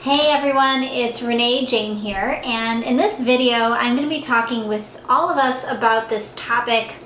Hey everyone, it's Renee Jane here, and in this video I'm going to be talking with all of us about this topic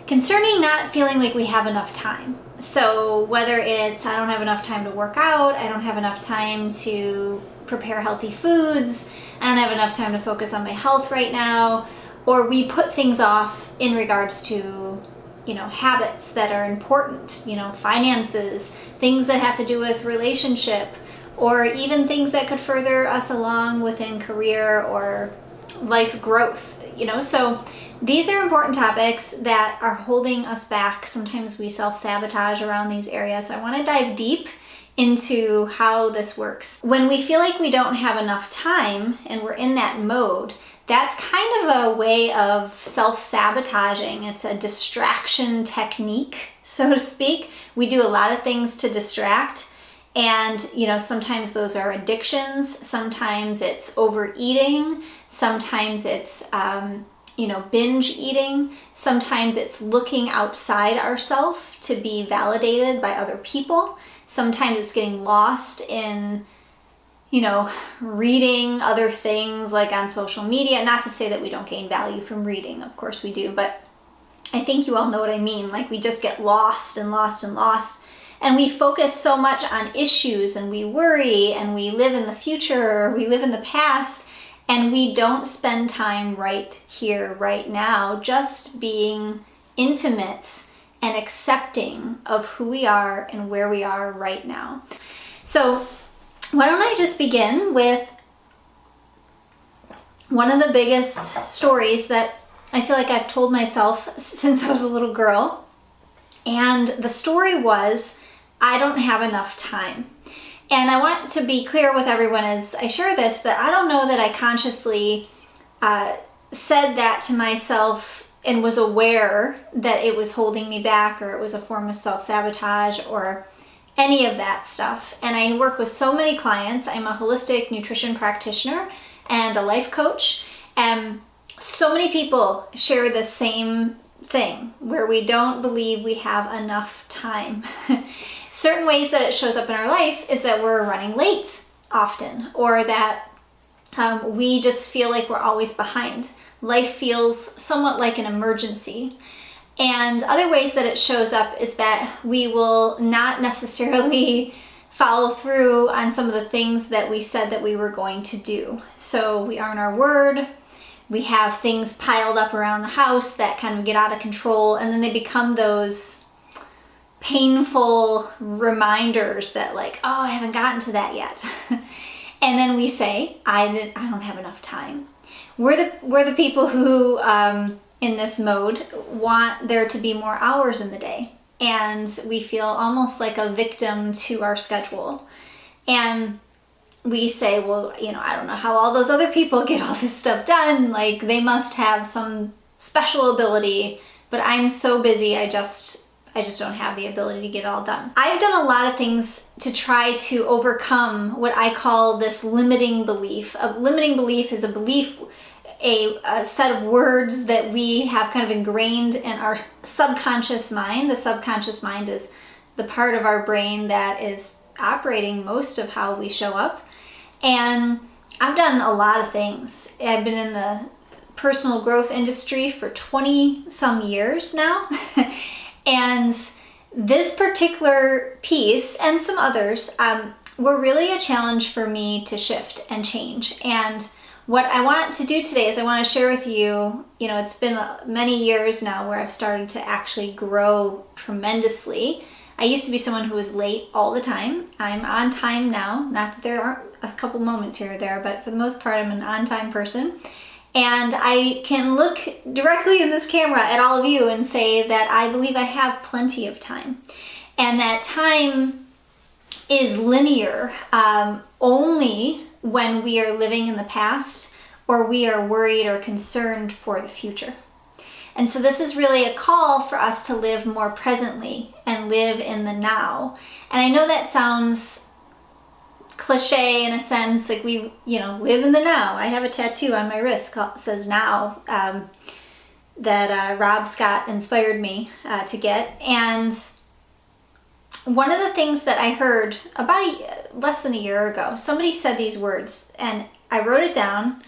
concerning not feeling like we have enough time. So whether it's I don't have enough time to work out, I don't have enough time to prepare healthy foods, I don't have enough time to focus on my health right now, or we put things off in regards to habits that are important, finances, things that have to do with relationship, or even things that could further us along within career or life growth, So these are important topics that are holding us back. Sometimes we self-sabotage around these areas. So I want to dive deep into how this works. When we feel like we don't have enough time and we're in that mode, that's kind of a way of self-sabotaging. It's a distraction technique, so to speak. We do a lot of things to distract. And, sometimes those are addictions, sometimes it's overeating, sometimes it's, binge eating, sometimes it's looking outside ourselves to be validated by other people, sometimes it's getting lost in, reading other things like on social media. Not to say that we don't gain value from reading, of course we do, but I think you all know what I mean. Like we just get lost and lost and lost. And we focus so much on issues and we worry and we live in the future or we live in the past and we don't spend time right here, right now, just being intimate and accepting of who we are and where we are right now. So why don't I just begin with one of the biggest stories that I feel like I've told myself since I was a little girl. And the story was, I don't have enough time. And I want to be clear with everyone as I share this, that I don't know that I consciously said that to myself and was aware that it was holding me back or it was a form of self-sabotage or any of that stuff. And I work with so many clients. I'm a holistic nutrition practitioner and a life coach. And so many people share the same thing where we don't believe we have enough time. Certain ways that it shows up in our life is that we're running late often, or that we just feel like we're always behind. Life feels somewhat like an emergency. And other ways that it shows up is that we will not necessarily follow through on some of the things that we said that we were going to do. So we aren't our word. We have things piled up around the house that kind of get out of control, and then they become those painful reminders that like, oh, I haven't gotten to that yet. And then we say, I don't have enough time. We're the people who, in this mode, want there to be more hours in the day. And we feel almost like a victim to our schedule. And we say, well, I don't know how all those other people get all this stuff done. Like they must have some special ability, but I'm so busy. I just don't have the ability to get it all done. I've done a lot of things to try to overcome what I call this limiting belief. A limiting belief is a belief, a set of words that we have kind of ingrained in our subconscious mind. The subconscious mind is the part of our brain that is operating most of how we show up. And I've done a lot of things. I've been in the personal growth industry for 20 some years now. And this particular piece and some others were really a challenge for me to shift and change. And what I want to do today is I want to share with you, it's been many years now where I've started to actually grow tremendously. I used to be someone who was late all the time. I'm on time now. Not that there aren't a couple moments here or there, but for the most part, I'm an on-time person. And I can look directly in this camera at all of you and say that I believe I have plenty of time. And that time is linear only when we are living in the past or we are worried or concerned for the future. And so this is really a call for us to live more presently and live in the now. And I know that sounds cliche in a sense, like we, live in the now. I have a tattoo on my wrist that says now that Rob Scott inspired me to get. And one of the things that I heard about less than a year ago, somebody said these words, and I wrote it down,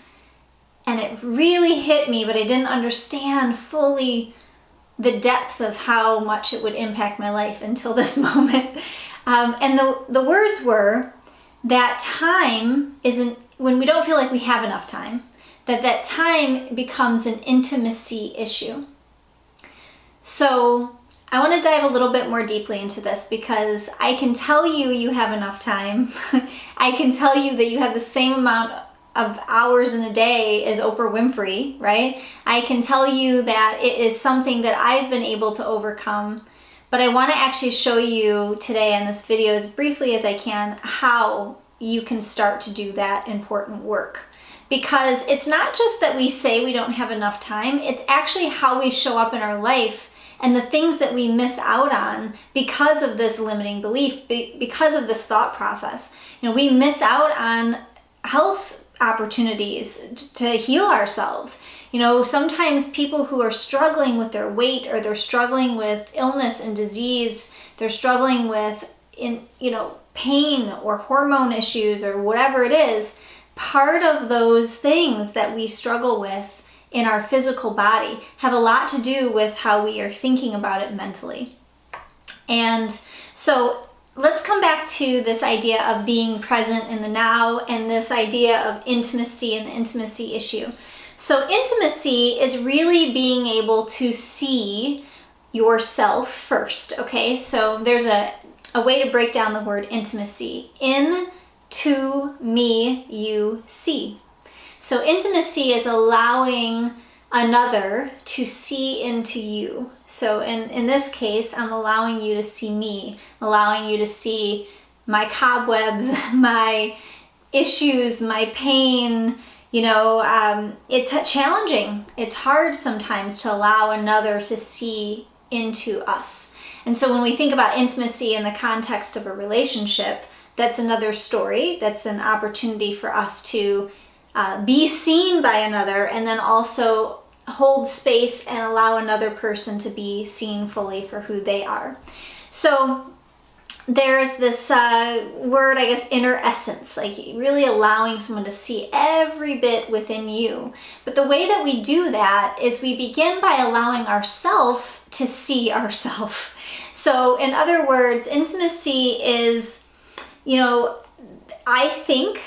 and it really hit me, but I didn't understand fully the depth of how much it would impact my life until this moment. And the words were that time isn't, when we don't feel like we have enough time, that time becomes an intimacy issue. So I want to dive a little bit more deeply into this, because I can tell you have enough time. I can tell you that you have the same amount of hours in a day as Oprah Winfrey, right? I can tell you that it is something that I've been able to overcome, but I want to actually show you today in this video, as briefly as I can, how you can start to do that important work. Because it's not just that we say we don't have enough time, it's actually how we show up in our life and the things that we miss out on because of this limiting belief, because of this thought process. We miss out on health opportunities to heal ourselves. Sometimes people who are struggling with their weight, or they're struggling with illness and disease, they're struggling with pain or hormone issues or whatever it is, part of those things that we struggle with in our physical body have a lot to do with how we are thinking about it mentally. And so let's come back to this idea of being present in the now, and this idea of intimacy and the intimacy issue. So intimacy is really being able to see yourself first, okay? So there's a way to break down the word intimacy. In, to, me, you, see. So intimacy is allowing another to see into you. So in this case, I'm allowing you to see me, allowing you to see my cobwebs, my issues, my pain. It's challenging. It's hard sometimes to allow another to see into us. And so when we think about intimacy in the context of a relationship, that's another story. That's an opportunity for us to be seen by another, and then also hold space and allow another person to be seen fully for who they are. So there's this word, I guess, inner essence, like really allowing someone to see every bit within you. But the way that we do that is we begin by allowing ourselves to see ourselves. So in other words, intimacy is, I think,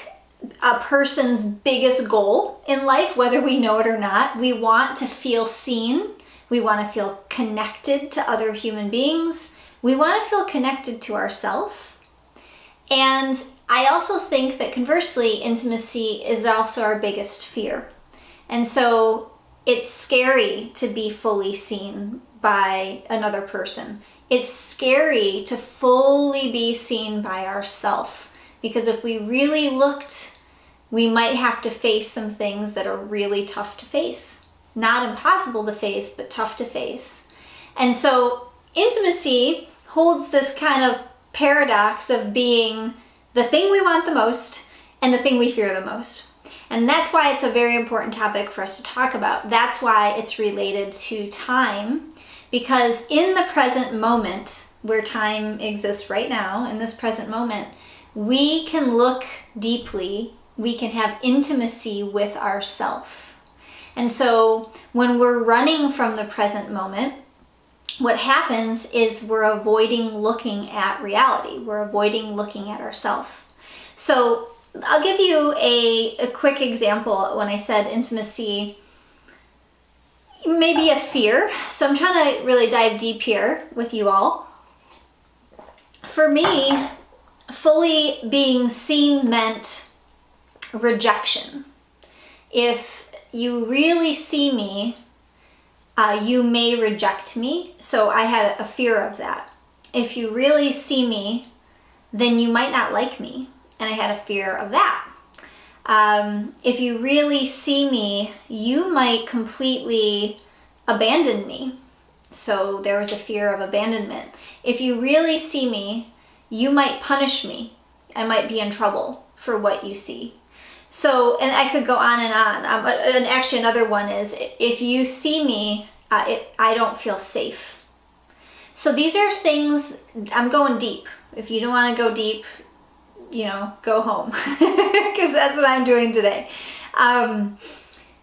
a person's biggest goal in life, whether we know it or not. We want to feel seen. We want to feel connected to other human beings. We want to feel connected to ourselves. And I also think that conversely, intimacy is also our biggest fear. And so it's scary to be fully seen by another person. It's scary to fully be seen by ourselves, because if we really looked, we might have to face some things that are really tough to face. Not impossible to face, but tough to face. And so intimacy holds this kind of paradox of being the thing we want the most and the thing we fear the most. And that's why it's a very important topic for us to talk about. That's why it's related to time, because in the present moment, where time exists right now, in this present moment, we can look deeply, we can have intimacy with ourselves. And so when we're running from the present moment, what happens is we're avoiding looking at reality. We're avoiding looking at ourselves. So I'll give you a quick example. When I said intimacy, maybe a fear. So I'm trying to really dive deep here with you all. For me, fully being seen meant rejection. If you really see me, you may reject me. So I had a fear of that. If you really see me, then you might not like me. And I had a fear of that. If you really see me, you might completely abandon me. So there was a fear of abandonment. If you really see me, you might punish me. I might be in trouble for what you see. So, and I could go on. And actually another one is, if you see me, I don't feel safe. So these are things, I'm going deep. If you don't want to go deep, go home, because that's what I'm doing today.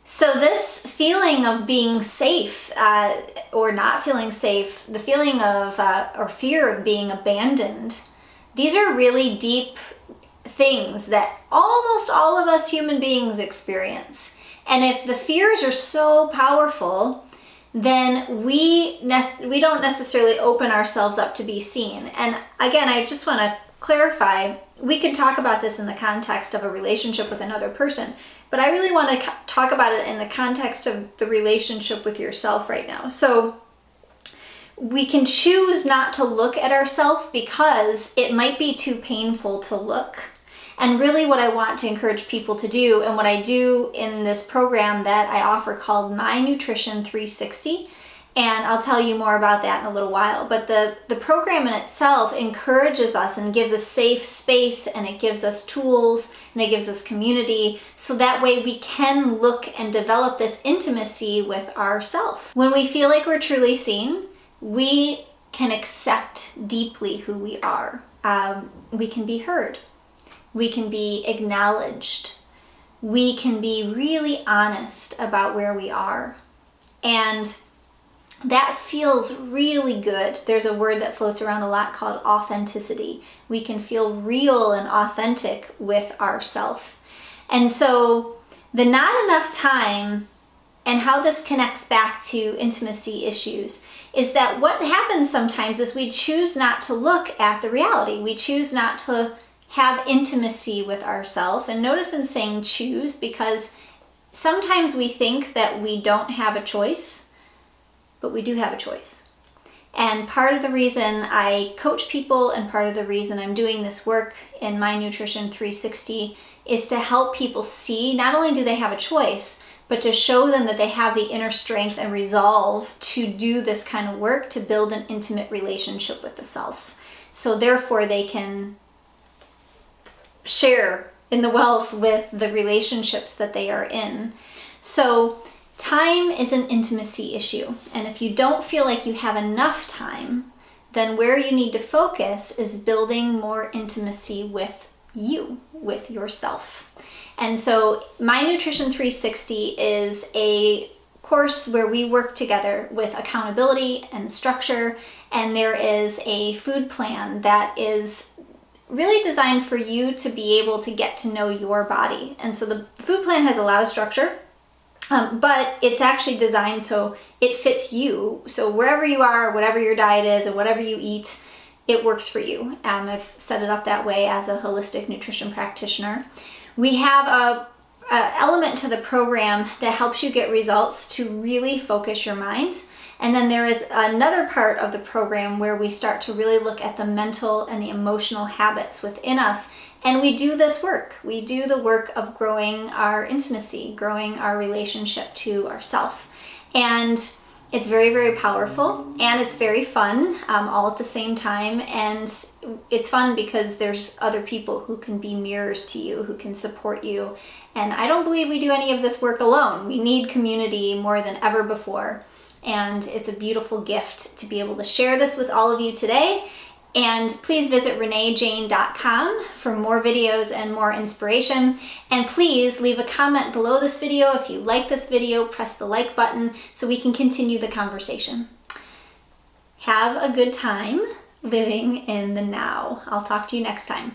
So this feeling of being safe or not feeling safe, the feeling of or fear of being abandoned, these are really deep things that almost all of us human beings experience. And if the fears are so powerful, then we don't necessarily open ourselves up to be seen. And again, I just want to clarify, we can talk about this in the context of a relationship with another person, but I really want to talk about it in the context of the relationship with yourself right now. So we can choose not to look at ourselves because it might be too painful to look. And really what I want to encourage people to do, and what I do in this program that I offer called My Nutrition 360, and I'll tell you more about that in a little while, but the program in itself encourages us and gives us safe space, and it gives us tools, and it gives us community, so that way we can look and develop this intimacy with ourselves. When we feel like we're truly seen, we can accept deeply who we are. We can be heard. We can be acknowledged. We can be really honest about where we are. And that feels really good. There's a word that floats around a lot called authenticity. We can feel real and authentic with ourselves. And so the not enough time, and how this connects back to intimacy issues, is that what happens sometimes is we choose not to look at the reality. We choose not to have intimacy with ourselves. And notice I'm saying choose, because sometimes we think that we don't have a choice, but we do have a choice. And part of the reason I coach people, and part of the reason I'm doing this work in My Nutrition 360, is to help people see not only do they have a choice, but to show them that they have the inner strength and resolve to do this kind of work, to build an intimate relationship with the self. So therefore they can share in the wealth with the relationships that they are in. So time is an intimacy issue. And if you don't feel like you have enough time, then where you need to focus is building more intimacy with you, with yourself. And so My Nutrition 360 is a course where we work together with accountability and structure. And there is a food plan that is really designed for you to be able to get to know your body. And so the food plan has a lot of structure, but it's actually designed so it fits you. So wherever you are, whatever your diet is, and whatever you eat, it works for you. I've set it up that way as a holistic nutrition practitioner. We have a element to the program that helps you get results to really focus your mind. And then there is another part of the program where we start to really look at the mental and the emotional habits within us. And we do this work. We do the work of growing our intimacy, growing our relationship to ourselves. And it's very, very powerful, and it's very fun all at the same time. And it's fun because there's other people who can be mirrors to you, who can support you. And I don't believe we do any of this work alone. We need community more than ever before. And it's a beautiful gift to be able to share this with all of you today. And please visit reneejane.com for more videos and more inspiration. And please leave a comment below this video. If you like this video, press the like button so we can continue the conversation. Have a good time living in the now. I'll talk to you next time.